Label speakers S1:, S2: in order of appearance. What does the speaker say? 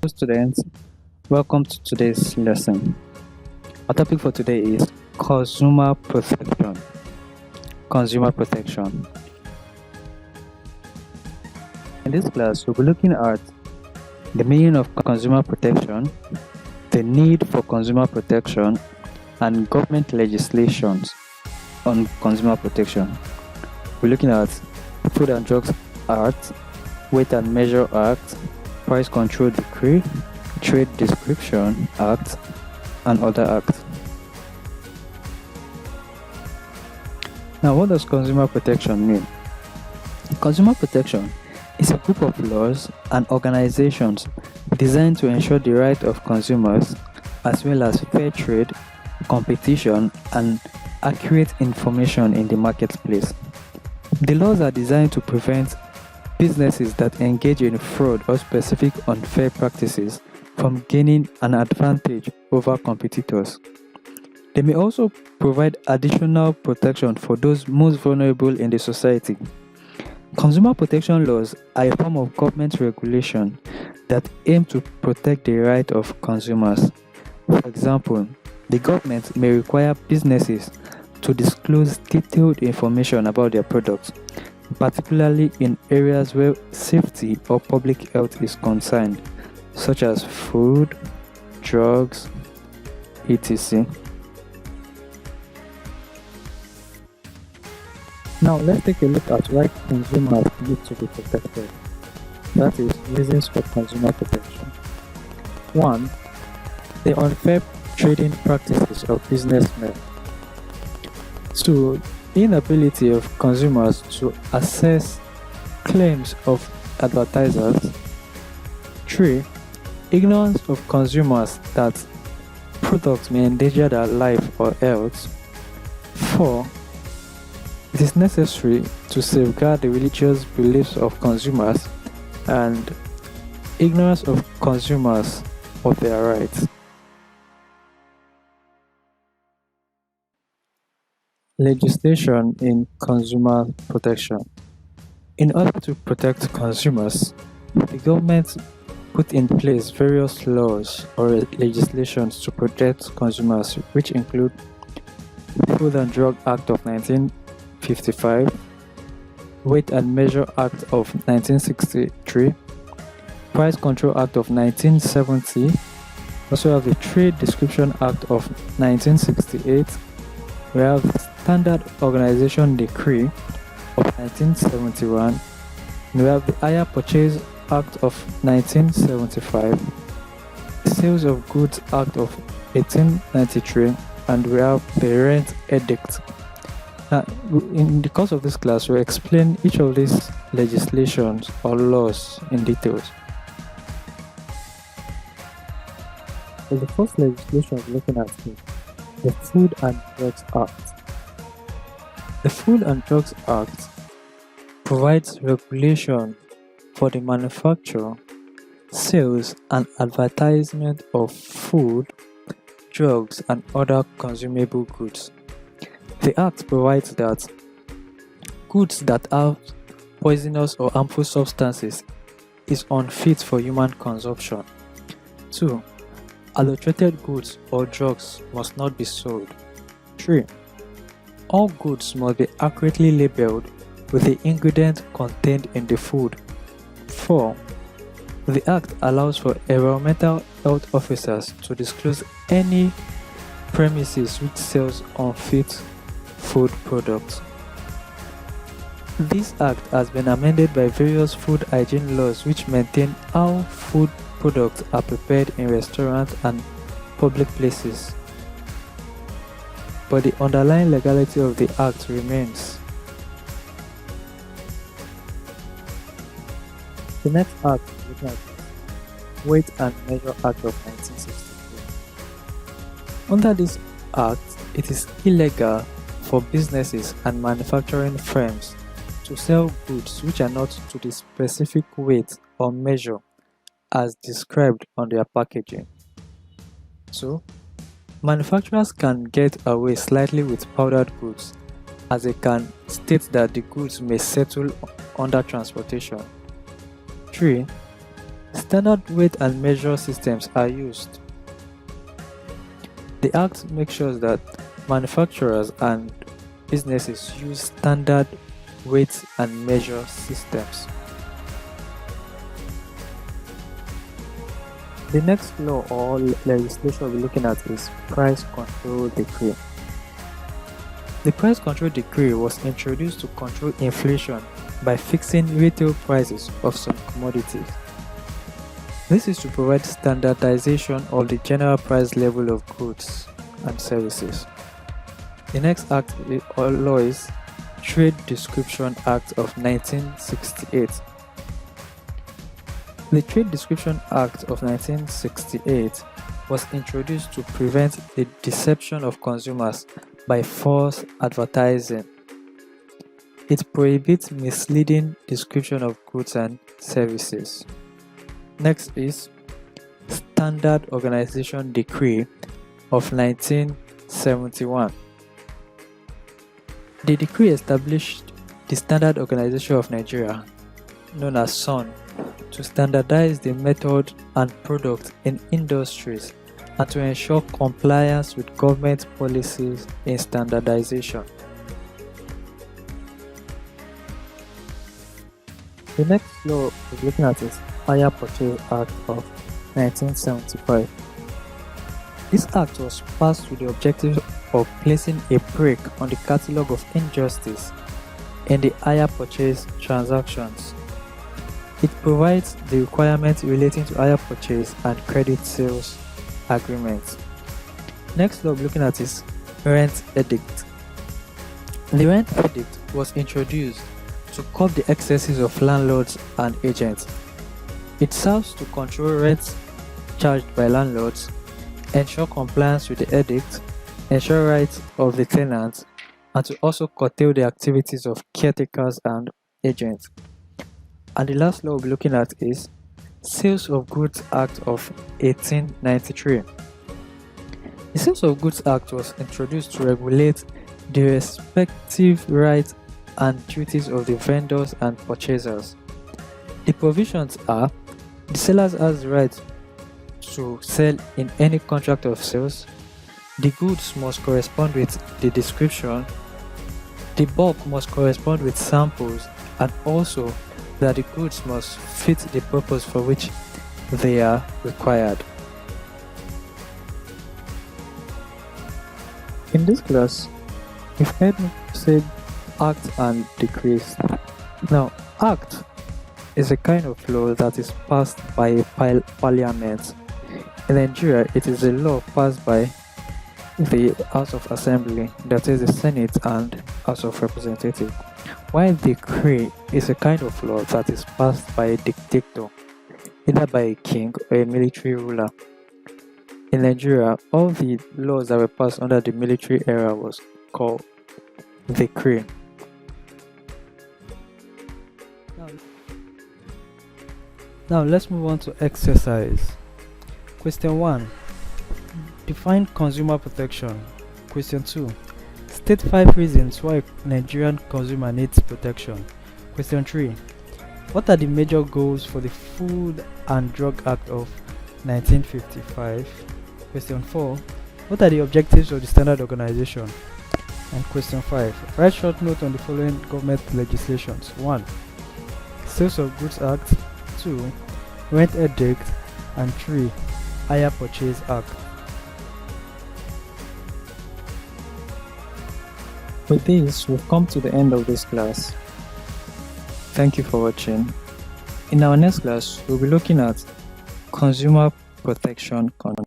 S1: Students, welcome to today's lesson. Our topic for today is consumer protection. Consumer protection. In this class, we'll be looking at the meaning of consumer protection, the need for consumer protection, and government legislations on consumer protection. We're looking at Food and Drugs Act, Weight and Measure Act, Price Control Decree, Trade Description Act, and other acts. Now, what does consumer protection mean? Consumer protection is a group of laws and organizations designed to ensure the right of consumers as well as fair trade, competition, and accurate information in the marketplace. The laws are designed to prevent businesses that engage in fraud or specific unfair practices from gaining an advantage over competitors. They may also provide additional protection for those most vulnerable in the society. Consumer protection laws are a form of government regulation that aim to protect the right of consumers. For example, the government may require businesses to disclose detailed information about their products, particularly in areas where safety or public health is concerned, such as food, drugs, etc. Now let's take a look at why consumers need to be protected. That is, reasons for consumer protection. 1. The unfair trading practices of businessmen. 2. Inability of consumers to assess claims of advertisers. 3. Ignorance of consumers that products may endanger their life or health. 4. It is necessary to safeguard the religious beliefs of consumers and ignorance of consumers of their rights. Legislation in consumer protection. In order to protect consumers, the government put in place various laws or legislations to protect consumers, which include Food and Drug Act of 1955, Weight and Measure Act of 1963, Price Control Act of 1970, also have the Trade Description Act of 1968, we have the Standard Organization Decree of 1971, and we have the Hire Purchase Act of 1975, Sales of Goods Act of 1893, and we have the Rent Edict. Now, in the course of this class, we'll explain each of these legislations or laws in details. So the first legislation we're looking at is the Food and Drugs Act. The Food and Drugs Act provides regulation for the manufacture, sales, and advertisement of food, drugs, and other consumable goods. The Act provides that goods that have poisonous or harmful substances is unfit for human consumption. 2. Adulterated goods or drugs must not be sold. 3. All goods must be accurately labeled with the ingredient contained in the food. 4. The Act allows for environmental health officers to disclose any premises which sells unfit food products. This Act has been amended by various food hygiene laws which maintain how food products are prepared in restaurants and public places. But the underlying legality of the Act remains. The next Act is looking at Weight and Measure Act of 1963. Under this Act, it is illegal for businesses and manufacturing firms to sell goods which are not to the specific weight or measure as described on their packaging. So, manufacturers can get away slightly with powdered goods as they can state that the goods may settle under transportation. 3. Standard weight and measure systems are used. The Act makes sure that manufacturers and businesses use standard weight and measure systems. The next law or legislation we're looking at is Price Control Decree. The Price Control Decree was introduced to control inflation by fixing retail prices of some commodities. This is to provide standardization of the general price level of goods and services. The next act or law is Trade Description Act of 1968. The Trade Description Act of 1968 was introduced to prevent the deception of consumers by false advertising. It prohibits misleading description of goods and services. Next is Standard Organization Decree of 1971. The decree established the Standard Organization of Nigeria, known as SON, to standardize the method and product in industries and to ensure compliance with government policies in standardization. The next law we're looking at is Hire Purchase Act of 1975. This act was passed with the objective of placing a brake on the catalogue of injustice in the hire purchase transactions. It provides the requirements relating to hire purchase and credit sales agreements. Next law we're looking at is Rent Edict. The Rent Edict was introduced to curb the excesses of landlords and agents. It serves to control rents charged by landlords, ensure compliance with the edict, ensure rights of the tenants, and to also curtail the activities of caretakers and agents. And the last law we'll be looking at is Sales of Goods Act of 1893. The Sales of Goods Act was introduced to regulate the respective rights and duties of the vendors and purchasers. The provisions are: the seller has the right to sell in any contract of sales, the goods must correspond with the description, the bulk must correspond with samples, and also that the goods must fit the purpose for which they are required. In this class, you've heard me say Act and Decrees. Now, Act is a kind of law that is passed by a parliament. In Nigeria, it is a law passed by the House of Assembly, that is the Senate and House of Representatives, while decree is a kind of law that is passed by a dictator, either by a king or a military ruler. In Nigeria, all the laws that were passed under the military era was called decree. Now let's move on to exercise. Question 1. Define consumer protection. Question 2. State 5 reasons why a Nigerian consumer needs protection. Question 3. What are the major goals for the Food and Drug Act of 1955? Question 4. What are the objectives of the Standard Organization? And question 5. Write short note on the following government legislations. 1. Sales of Goods Act. 2. Rent Edict. And 3. Hire Purchase Act. With this, we've come to the end of this class. Thank you for watching. In our next class, we'll be looking at consumer protection.